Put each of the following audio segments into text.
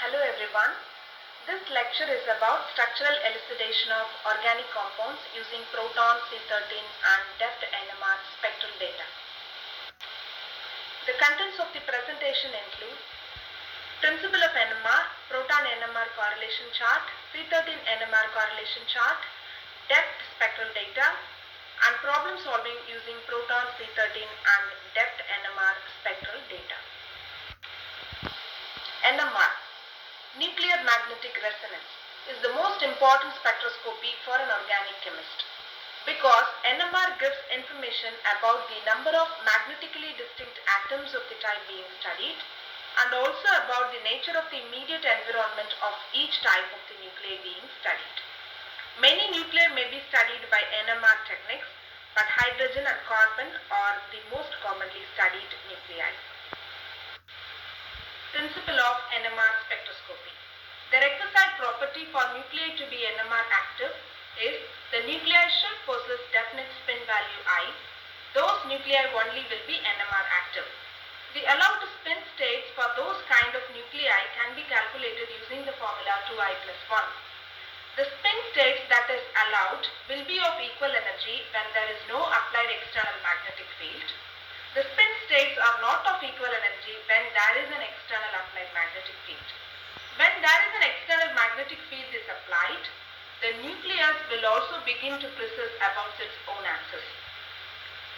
Hello everyone. This lecture is about structural elucidation of organic compounds using proton C13 and DEPT NMR spectral data. The contents of the presentation include principle of NMR, proton NMR correlation chart, C13 NMR correlation chart, DEPT spectral data, and problem solving using proton C13 and DEPT NMR spectral data. NMR, nuclear magnetic resonance, is the most important spectroscopy for an organic chemist because NMR gives information about the number of magnetically distinct atoms of the type being studied and also about the nature of the immediate environment of each type of the nuclei being studied. Many nuclei may be studied by NMR techniques, but hydrogen and carbon are the most commonly studied nuclei. Principle of NMR spectroscopy. The requisite property for nuclei to be NMR active is the nuclei should possess definite spin value I. Those nuclei only will be NMR active. The allowed spin states for those kind of nuclei can be calculated using the formula 2I plus 1. The spin states that is allowed will be of equal energy when there is no applied external magnetic field. The spin states are not of equal energy when there is an external applied magnetic field. When there is an external magnetic field is applied, the nucleus will also begin to precess about its own axis.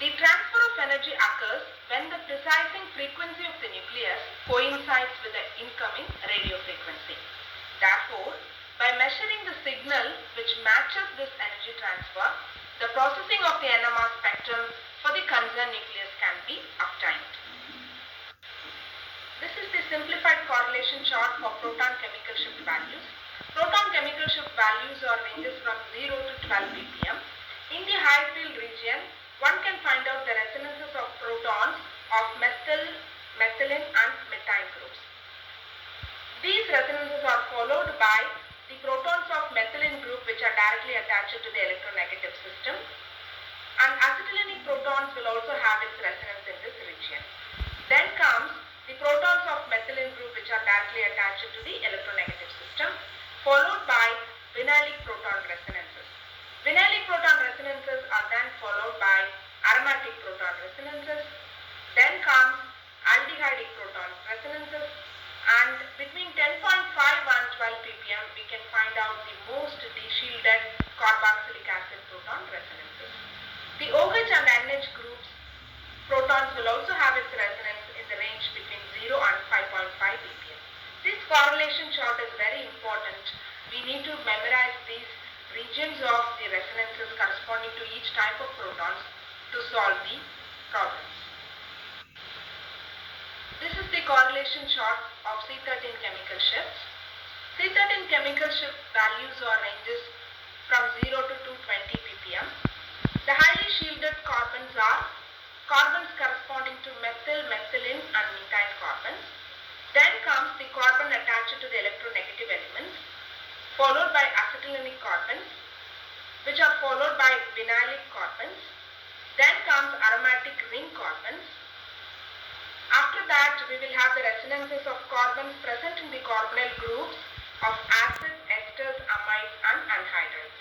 The transfer of energy occurs when the precizing frequency of the nucleus coincides with the incoming radio frequency. Therefore, by measuring the signal which matches this energy transfer, the processing of the NMR spectrum for the concerned nucleus can be obtained. This is the simplified correlation chart for proton chemical shift values. Proton chemical shift values are ranges from 0 to 12 ppm. In the high field region, one can find out the resonances of protons of methyl, methylene and methyl groups. These resonances are followed by the protons of methylene group which are directly attached to the electronegative system, and acetylenic protons will also have its resonance in this region. Then comes the protons of methylene group which are directly attached to the electronegative system, followed by vinylic proton resonances. Vinylic proton resonances are then followed by aromatic proton resonances. Then comes aldehydic proton resonances, and between 10.5 and 12 ppm we can find out the most de-shielded carboxylic acid proton resonances. The OH and NH groups protons will also have its resonance in the range between 0 and 5.5 ppm. This correlation chart is very important. We need to memorize these regions of the resonances corresponding to each type of protons to solve the problems. This is the correlation chart of C13 chemical shifts. C13 chemical shift values are ranges from 0 to 220 ppm. The highly shielded carbons are carbons corresponding to methyl, methylene and methyl carbons. Then comes the carbon attached to the electronegative elements, followed by acetylenic carbons, which are followed by vinylic carbons. Then comes aromatic ring carbons. After that, we will have the resonances of carbons present in the carbonyl groups of acids, esters, amides and anhydrides.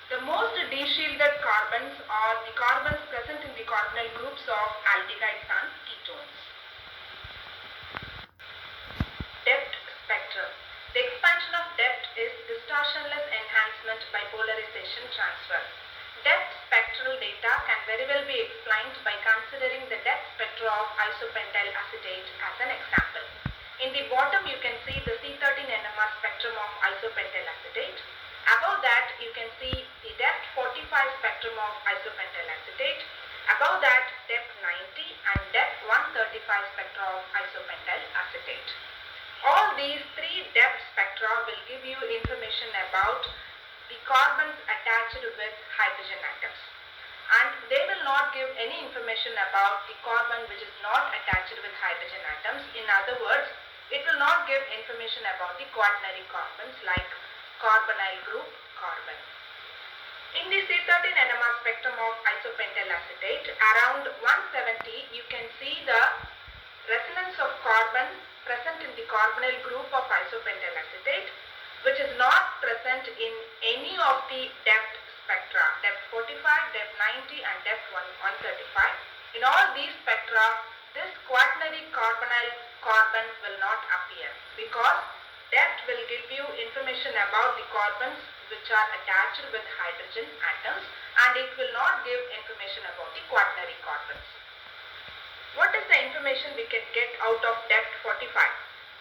The most de-shielded carbons are the carbons present in the carbonyl groups of aldehydes and ketones. DEPT spectrum. The expansion of DEPT is distortionless enhancement by polarization transfer. DEPT spectral data can very well be explained by considering the DEPT spectra of isopentyl acetate as an example. In the bottom you can see the C13 NMR spectrum of isopentyl acetate. Above that you can see the DEPT 45 spectrum of isopentyl acetate. Above that DEPT 90 and DEPT 135 spectra of isopentyl acetate. All these three DEPT spectra will give you information about the carbons attached with hydrogen atoms, and they will not give any information about the carbon which is not attached with hydrogen atoms. In other words, it will not give information about the quaternary carbons like carbonyl group carbon. In the C13 NMR spectrum of isopentyl acetate, around 170 you can see the resonance of carbon present in the carbonyl group of isopentyl in any of the DEPT spectra, DEPT 45, DEPT 90 and DEPT 135. In all these spectra, this quaternary carbonyl carbon will not appear because DEPT will give you information about the carbons which are attached with hydrogen atoms, and it will not give information about the quaternary carbons. What is the information we can get out of DEPT 45?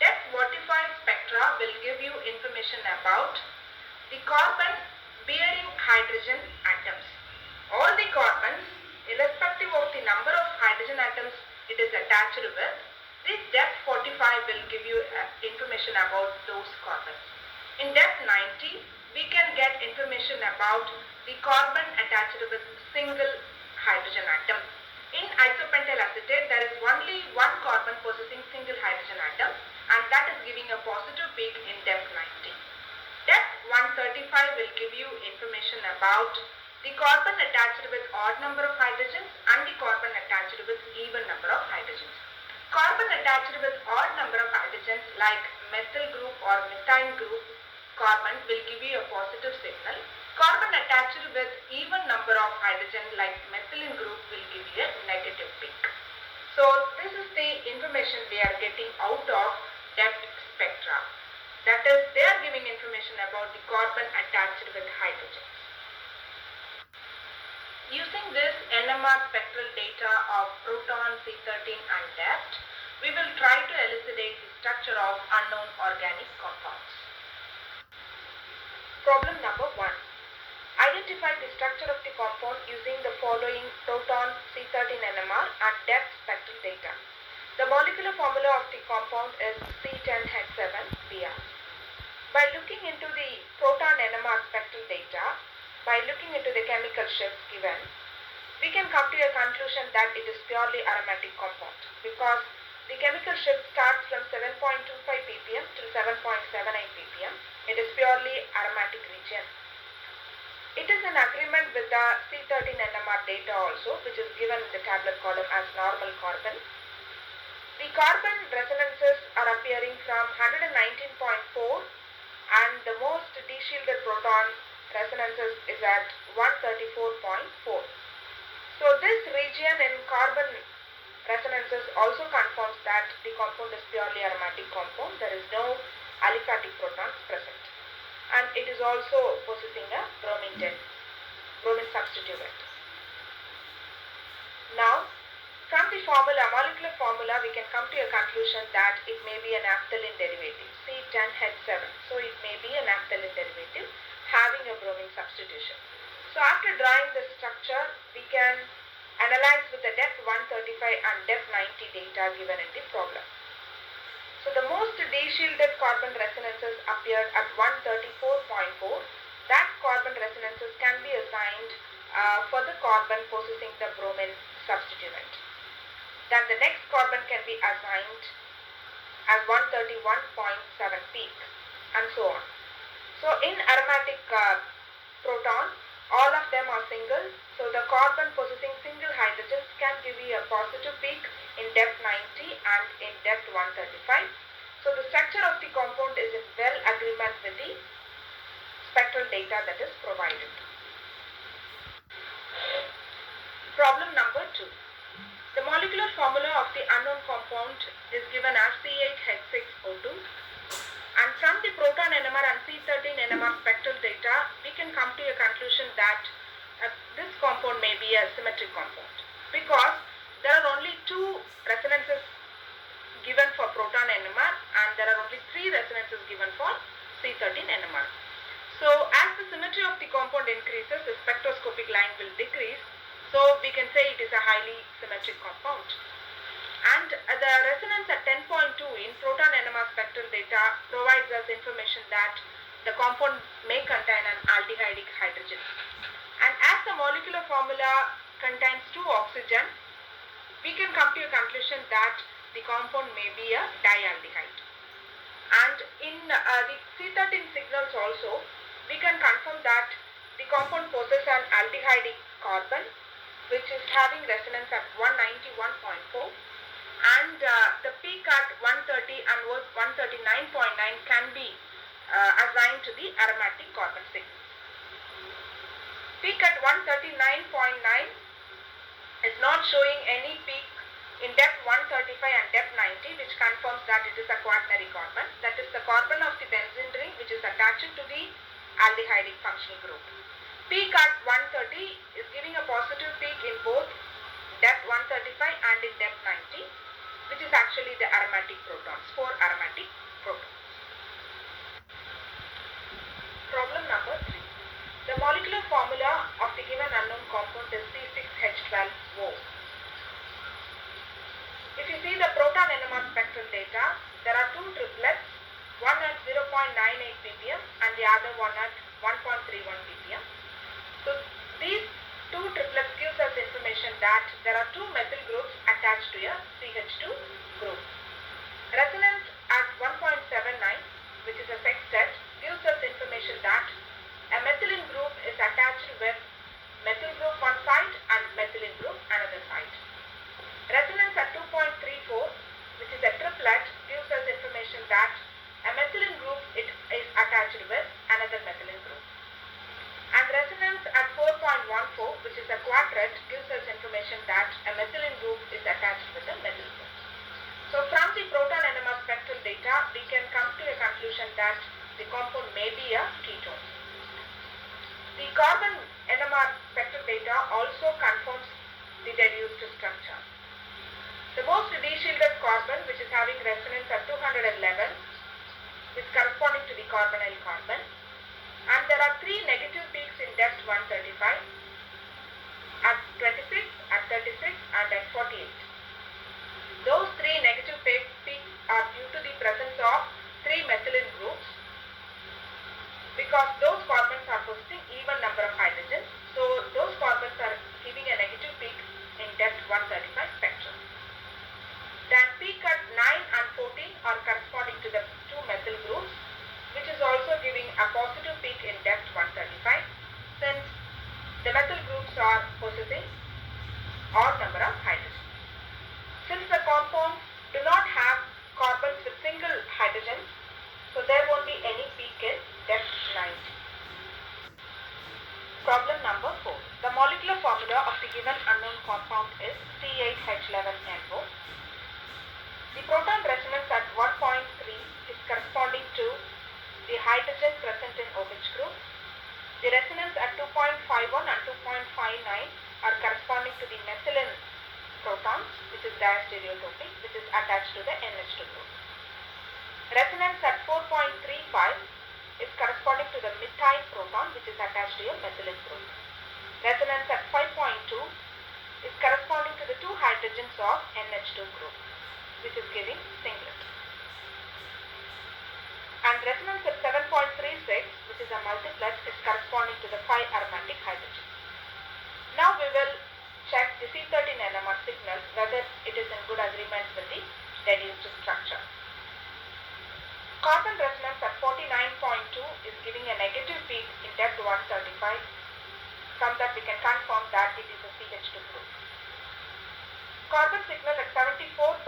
DEPT 45 spectra will give you information about the carbon bearing hydrogen atoms. All the carbons, irrespective of the number of hydrogen atoms it is attached with, this DEPT 45 will give you information about those carbons. In DEPT 90, we can get information about the carbon attached with single hydrogen atom. In isopentyl acetate, there is only one carbon possessing single hydrogen atom, and that is giving a positive peak in DEPT 90. DEPT 135 will give you information about the carbon attached with odd number of hydrogens and the carbon attached with even number of hydrogens. Carbon attached with odd number of hydrogens like methyl group or methyl group carbon will give you a positive signal. Carbon attached with even number of hydrogen like methylene group will give you a negative peak. So this is the information we are getting out of DEPT spectra. That is, they are giving information about the carbon attached with hydrogens. Using this NMR spectral data of proton, C13 and DEPT, we will try to elucidate the structure of unknown organic compounds. Problem number 1. Identify the structure of the compound using the following proton, C13 NMR and DEPT spectral data. The molecular formula of the compound is C10H7Br. By looking into the proton NMR spectral data, by looking into the chemical shifts given, we can come to a conclusion that it is purely aromatic compound because the chemical shift starts from 7.25 ppm to 7.78 ppm. It is purely aromatic region. It is in agreement with the C13 NMR data also, which is given in the tablet column as normal carbon. The carbon resonances are appearing from 119.4 and the most deshielded proton resonances is at 134.4. So this region in carbon resonances also confirms that the compound is purely aromatic compound. There is no aliphatic protons present, and it is also possessing a bromine substituent. Now, from the formula, molecular formula, we can come to a conclusion that it may be a naphthalene derivative, C10H7. So it may be a naphthalene derivative having a bromine substitution. So after drawing the structure, we can analyze with the DEPT 135 and DEPT 90 data given in the problem. So the most deshielded carbon resonances appeared at 134.4. That carbon resonances can be assigned for the carbon possessing the bromine substituent. Then the next carbon can be assigned as 131.7 peak and so on. So in aromatic proton, all of them are single. So the carbon possessing single hydrogens can give you a positive peak in DEPT 90 and in DEPT 135. So the structure of the compound is in well agreement with the spectral data that is provided. Problem number 2. The molecular formula of the unknown compound is given as C8H6O2, and from the proton NMR and C13 NMR spectral data, we can come to a conclusion that this compound may be a symmetric compound because there are only 2 resonances given for proton NMR and there are only 3 resonances given for C13 NMR. So as the symmetry of the compound increases, the spectroscopic line will decrease. So we can say it is a highly symmetric compound. And the resonance at 10.2 in proton NMR spectral data provides us information that the compound may contain an aldehydic hydrogen. And as the molecular formula contains 2 oxygen, we can come to a conclusion that the compound may be a dialdehyde. And in the C13 signals also, we can confirm that the compound possesses an aldehydic carbon which is having resonance at 191.4, and the peak at 130 and 139.9 can be assigned to the aromatic carbon signals. Peak at 139.9 is not showing any peak in depth 135 and depth 90, which confirms that it is a quaternary carbon. That is the carbon of the benzene ring which is attached to the aldehydic functional group. Peak at 130 is giving a positive peak in both depth 135 and in depth 90, which is actually the aromatic protons, 4 aromatic protons. Problem number 3. The molecular formula of the given unknown compound is C6H12O. If you see the proton NMR spectral data, there are two triplets, one at 0.98 ppm and the other one at 1.31 ppm. So these two triplets gives us information that there are two methyl groups attached to a CH2 group. Resonance at 1.79, which is a sextet, gives us information that a methylene group is attached with methyl group one side and methylene group another side. Resonance at 2.34, which is a triplet, gives us information that a methylene group is attached with another methylene group. And resonance at 4.14, which is a quartet, gives us information that a methylene group is attached with a methyl group. So from the proton NMR spectral data, we can come to a conclusion that the compound may be a ketone. The carbon NMR spectral data also confirms the deduced structure. The most de-shielded carbon, which is having resonance at 211, is corresponding to the carbonyl carbon, and there are three negative peaks in depth 135, at 26, at 36 and at 48. Those three negative peaks are due to the presence of three methylene groups, because those carbons are possessing even number of hydrogens, so those carbons are giving a negative peak in depth 135 spectrum. Then peak at 9 and 14 are corresponding to the two methyl groups, which is also giving a positive peak in depth 135, since the methyl groups are possessing odd number of hydrogens. Since the compounds do not have carbons with single hydrogens, so there won't be any peak in depth 90. Problem number 4. The molecular formula of the given unknown compound is C8H11NO. The proton resonance at 1.3 is corresponding to the hydrogen present in OH group. The resonance at 2.51 and 2.59 are corresponding to the methylene protons, which is diastereotopic, which is attached to the NH2 group. Resonance at 4.35 is corresponding to the methyl proton, which is attached to a methylene group. Resonance at 5.2 is corresponding to the two hydrogens of NH2 group, which is giving singlet. And resonance at 7.36, which is a multiplet, is corresponding to the 5 aromatic hydrogens. Now we will check the C13 NMR signal whether it is in good agreement with the deduced structure. Carbon resonance at 49.2 is giving a negative peak in depth 135. From that we can confirm that it is a CH2 group. Carbon signal at 74.1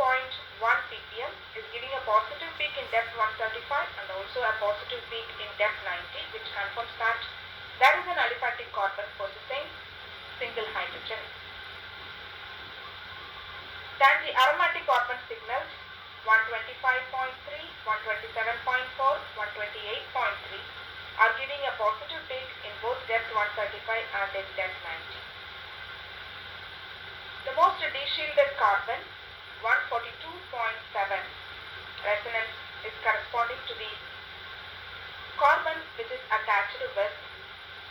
ppm is giving a positive peak in depth 135 and also a positive peak in depth 90, which confirms that there is an aliphatic carbon possessing single hydrogen. Then the aromatic carbon signals 125.3, 127.4, 128.3 are giving a positive peak in both depth 135 and in depth 90. The most de-shielded carbon, 142.7, resonance is corresponding to the carbon which is attached with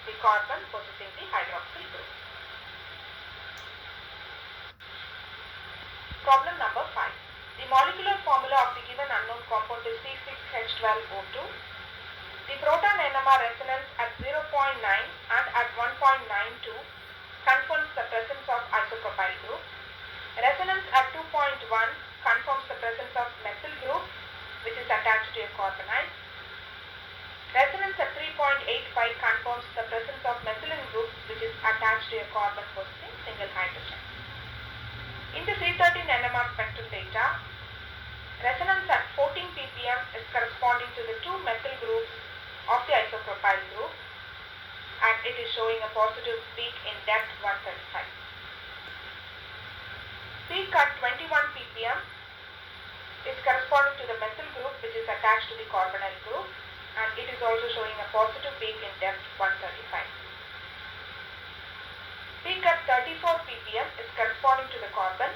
the carbon possessing the hydroxyl group. Problem number 5. The molecular formula of the given unknown compound is C6H12O2. The proton NMR resonance at 0.9 and at 1.92 confirms the presence of isopropyl group. Resonance at 2.1 confirms the presence of methyl group, which is attached to a carbonyl. Resonance at 3.85 confirms the presence of methylene group, which is attached to a carbon possessing single hydrogen. In the C13 NMR spectral data, resonance at 14 ppm is corresponding to the two methyl groups methyl group, and it is showing a positive peak in depth 135. Peak at 21 ppm is corresponding to the methyl group which is attached to the carbonyl group, and it is also showing a positive peak in depth 135. Peak at 34 ppm is corresponding to the carbon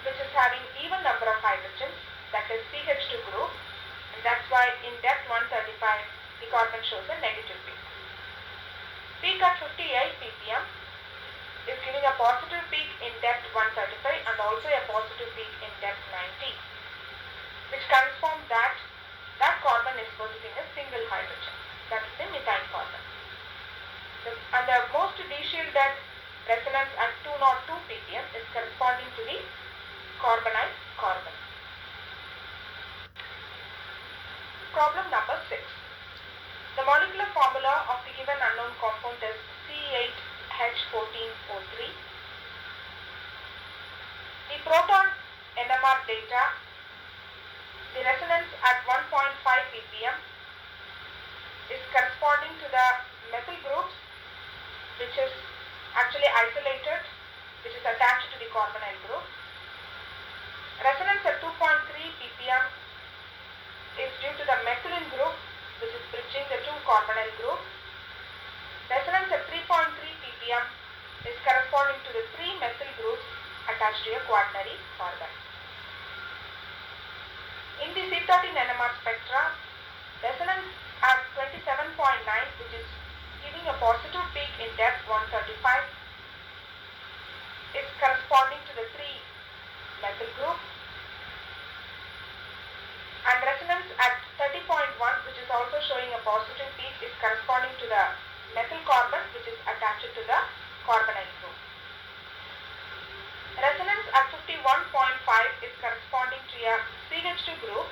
which is having even number of hydrogens, that is CH2 group, and that's why in depth 135 the carbon shows a negative peak. Peak at 58 ppm is giving a positive peak in depth 135 and also a positive peak in depth 90, which confirms that carbon is possessing a single hydrogen, that is the methyl carbon. And the most de-shielded resonance at 202 ppm is corresponding to the carbonyl carbon. Problem number 6. The molecular formula of the given unknown compound is C8H14O3. The proton NMR data, the resonance at 1.5 ppm is corresponding to the methyl groups which is actually isolated, which is attached to the carbonyl group. Resonance at 2.3 ppm is due to the methylene group which is bridging the two carbonyl groups. Resonance at 3.3 ppm is corresponding to the three methyl groups attached to a quaternary carbon. In the C13 NMR spectra, resonance at 27.9, which is giving a positive peak in depth 135, is corresponding to the three methyl group, and resonance at 30.1, which is also showing a positive peak, is corresponding to the methyl carbon which is attached to the carbonyl group. Resonance at 51.5 is corresponding to a CH2 group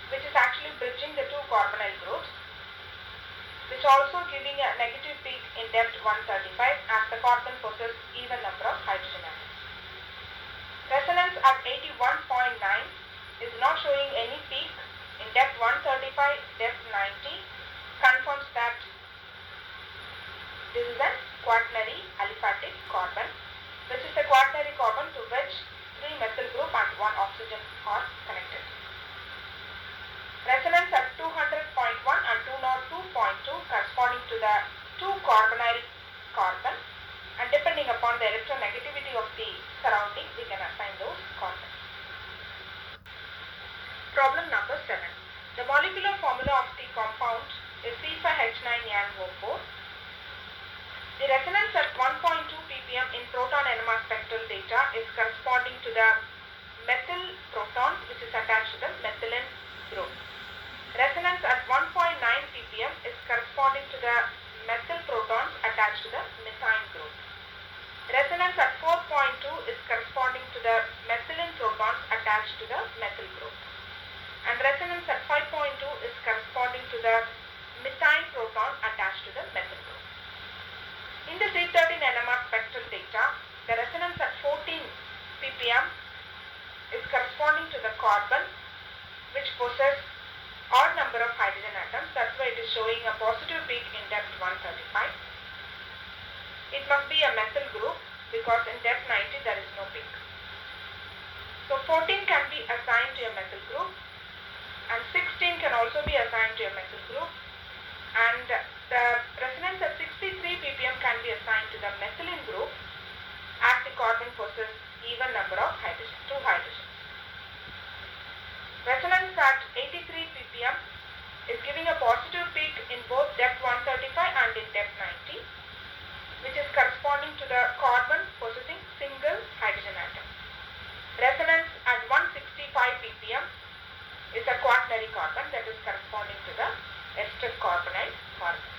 which is actually bridging the two carbonyl groups, which also giving a negative peak in depth 135 as the carbon possesses even number of hydrogen atoms. Resonance at 81.9 is not showing any peak in depth 135, depth 90, confirms that this is a quaternary aliphatic carbon, which is the quaternary carbon to which three methyl group and one oxygen are connected. Resonance at 200.1 and 202.2 corresponding to the two carbonyl carbon, and depending upon the electronegativity of the surrounding we can assign those carbons. Problem number 7. The molecular formula of the compound is C5H9NO4. The resonance at 1.2 ppm in proton NMR spectral data is corresponding to the methyl proton which is attached to the methylene group. Resonance at 1.9 ppm is corresponding to the methyl protons attached to the methine group. Resonance at 4.2 is corresponding to the methylene protons attached to the methyl group. And resonance at 5.2 is corresponding to the methine proton attached to the methyl group. In the C13 NMR spectral data, the resonance at 14 ppm is corresponding to the carbon which possesses odd number of hydrogen atoms. That's why it is showing a positive peak in depth 135. It must be a methyl group because in depth 90 there is no peak. So 14 can be assigned to a methyl group and 16 can also be assigned to a methyl group, and the resonance at 63 ppm can be assigned to the methylene group as the carbon possesses even number of hydrogen, 2 hydrogens. Resonance at 83 ppm is giving a positive peak in both depth 135 and in depth 90, which is corresponding to the carbon possessing single hydrogen atom. Resonance at 165 ppm is a quaternary carbon, that is corresponding to the ester carbonyl carbon.